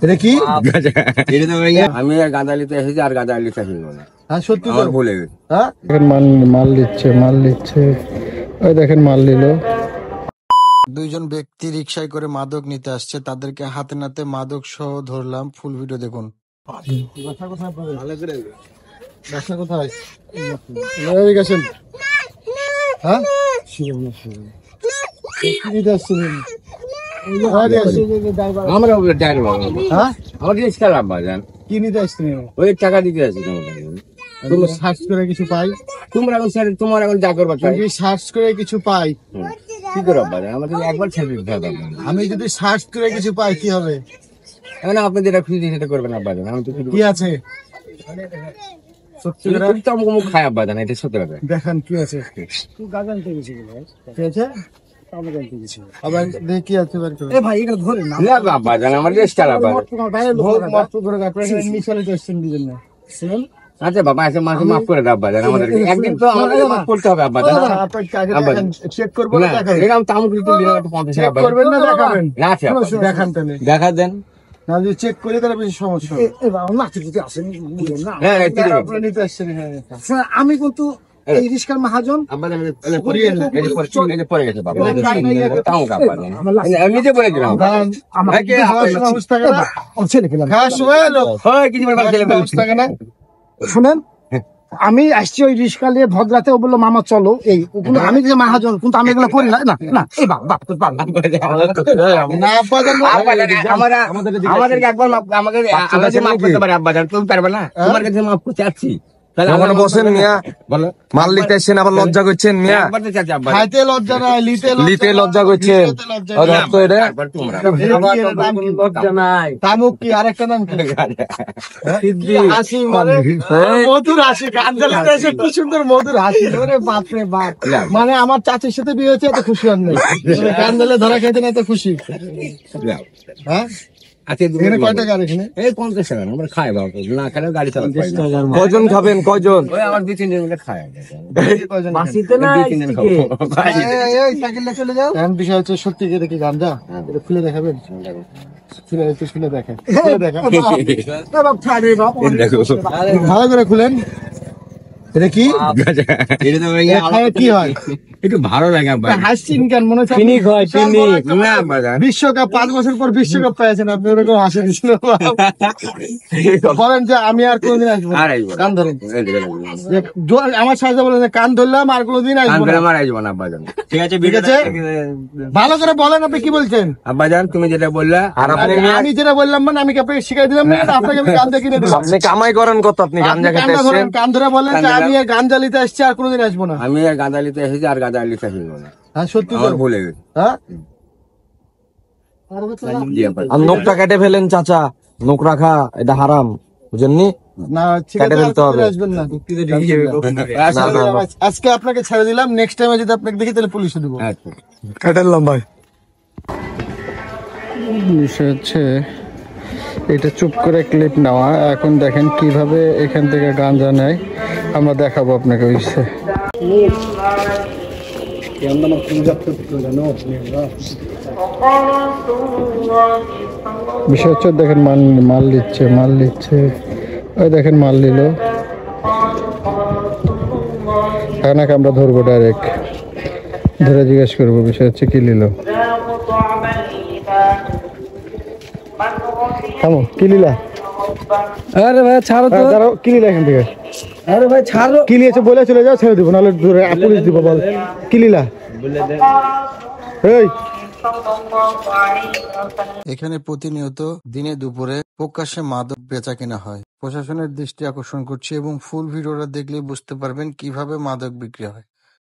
এটা কি? এটা তো আমি গাঁদা নিতে এসেছি আর গাঁদা নিতে আসিনি না। হ্যাঁ সত্যি তো আমার ভুলে গেছে। হ্যাঁ দেখেন মাল নিচ্ছে ওই দেখেন মাল নিল। দুইজন ব্যক্তি রিকশায় করে মাদক নিতে আসছে, তাদেরকে হাতে নাতে মাদক সহ ধরলাম। ফুল ভিডিও দেখুন। ব্যবসা কোথায় আপনাদের? ব্যবসা কোথায়? এদিকে আসেন। হ্যাঁ কি নিতে আসছিলেন? আমরা ডাইরেক্ট বাবা। হ্যাঁ আমার রিস্কা লাভ বাজান। কি নিতে আসছিলেন? ওই টাকা দিতে আসি তোমাকে। তুমি সার্চ করে কিছু পাই? তোমরা এখন স্যার তোমার এখন যা করবা তাই। যদি সার্চ করে কিছু পাই কি করো বাজান? আমাদের একবার ছেড়ে দিতে হবে। আমি যদি সার্চ করে কিছু পাই কি হবে? এখন আপনি যেটা খুশি সেটা করবেন না বাজান। আমি তো কি আছে সত্যি করে তো আমাকে মুখ খায় বাজান, এটা সত্যি কথা। দেখান কি আছে। কি আছে? আবার দেখি কি আছে বের করো। ভাই এগুলো ধরে না না বাজান, আমার রিস্কা লাভ বাজান। ভোগ মাত্র করে কাটবে মিশালে টেস্টিং দিবেন না শুনুন। আচ্ছা বাবা, আজকে মাসে মাফ করে দাও বাজান। আমাদের একদিন তো আমাদের মাফ করতে হবে বাজান। আপনাকে আগে চেক করব না, না দেখাবেন। এরকম তামুক দিতে দিলে একটু 50 চেক টাকা করবেন না দেখাবেন। না আছে দেখান তাহলে। দেখা দেন। না যদি চেক করি তাহলে বেশি সমস্যা হবে। এ বাবা মাটি যদি আসেনি বুঝলেন না হ্যাঁ ঠিক আছে। আপনারা নিতে আসছেন হ্যাঁ। শোনেন, আমি কিন্তু এই রিস্কার মহাজন আব্বাজান এই পরে গেছে বাবা। তামুক আব্বাজান আমি নিজে বলে দিলাম। আমার কে অবস্থা কেন? ছেলে খেলাম খাওয়ার সময় এলো। হয় কিছু বলে ছেলে অবস্থা কেন? শুনেন, আমি আসছি ওই রিস্কা নিয়ে ভদ্রাতে, ও বললো মামা চলো এই কিন্তু আমি যে মহাজন কিন্তু আমি এগুলো করি না। না না এই বাপ বাপ তোর বাপ না আব্বাজান আমাদেরকে একবার আমাকে মাফ করতে পারে আব্বাজান, তুমি পারবে না? তোমার কাছে মাফ করতে চাচ্ছি। ওখানে বসেন মিয়া, মাল নিতে এসছেন আবার লজ্জা করছেন মিয়া। একবার তো চাচ্ছি আব্বাজান। খাইতে লজ্জা নাই, লিতে লজ্জা করছেন। ও ধরতো এটা। একবার তোমরা তামুক কি আরেকটা নাম কি? হাসি মানে মধুর হাসি। গান জ্বালাতে এসে কি সুন্দর মধুর হাসি। ওরে বাপ রে বাপ। মানে আমার চাচির সাথে বিয়ে হয়েছে এত খুশি হন নাই। গান জ্বালে ধরা খাইতে না এত খুশি। হ্যাঁ আজকে এখানে কয় টাকা আর এখানে? এই 50 টাকা আমরা খাই বাবা, না খেলে গাড়ি চালাতে পারি না। কয়জন খাবেন কয়জন? ওই আমার 2-3 জন মিলে খায়। মাসিতে না 2-3 জন খাবো। এই সাইকেলটা চলে যাও। এখন বিষয় হচ্ছে সত্যি কি দেখি গানটা এটা খুলে দেখাবেন? খুলে একটু খুলে দেখেন। খুলে দেখেন। বাপ ছাড়ে বাপ ভালো করে খুলেন। এটা কি? এটা তো এটা খায় কি হয়? একটু ভালো লাগে আব্বা। হাসছেন কেন? মনে হচ্ছে পিনিক হয়, পিনিক। না আব্বাজান, বিশ্বকাপ 5 বছর পর বিশ্বকাপ পেয়েছেন আপনি, ওরকম হাসি দিচ্ছিল। বলেন যে আমি আর কোনোদিন আসবো না। আর আইবো না। কান ধরেন। এই দিকে যে আমার সাথে বলেন যে কান ধরলাম আর কোনোদিন আসবো না। আমার আইবো না আব্বাজান। ঠিক আছে ঠিক আছে ভালো করে বলেন আপনি কি বলছেন। আব্বাজান, তুমি যেটা বললা আর আপনি আমি যেটা বললাম মানে আমি কি আপনাকে শিখাই দিলাম না? আপনাকে আমি গান দেখিয়ে দিলাম। আপনি কামাই করেন কত? আপনি গাঞ্জা খেতে এসেছেন। কান ধরে বলেন যে আমি আর গান জ্বালিতে আসছি আর কোনোদিন আসবো না। আমি গাঁদা নিতে এসেছি আর গাঁদা নিতে আসিনি না। হ্যাঁ সত্যি তো আমার ভুলে গেছে। হ্যাঁ জি আব্বাজান। আর নখটা কেটে ফেলেন চাচা, নখ রাখা এটা হারাম, বুঝেননি? না ঠিক কেটে আছে ফেলতে হবে। আসবেন না। না, না, না। আজকে আপনাকে ছেড়ে দিলাম, নেক্সট টাইমে যদি আপনাকে দেখি তাহলে পুলিশে দেবো। আচ্ছা। কাটালাম ভাই। বিষয় হচ্ছে এটা চুপ করে ক্লিপ নেওয়া। এখন দেখেন কিভাবে এখান থেকে গাঞ্জা নেয়, আমরা দেখাবো আপনাকে। বুঝছে বিষয় হচ্ছে দেখেন মাল নিচ্ছে ওই দেখেন মাল নিল। এখন আমরা ধরবো, ডাইরেক্ট ধরে জিজ্ঞেস করবো বিষয় হচ্ছে কি নিল। থামো, কি লিলা? আরে ভাই ছাড়ো তো, দাঁড়াও, কি লিলা এখান থেকে? আরে ভাই ছাড়ো। কি নিয়েছে বলে চলে যাও, ছেড়ে দিব, নাহলে ধরে পুলিশ দিব। বল কি লিলা? এই এখানে প্রতিনিয়ত দিনে দুপুরে প্রকাশ্যে মাদক বেচা কেনা হয়। প্রশাসনের দৃষ্টি আকর্ষণ করছে এবং ফুল ভিডিওটা দেখলে বুঝতে পারবেন কিভাবে মাদক বিক্রি হয়।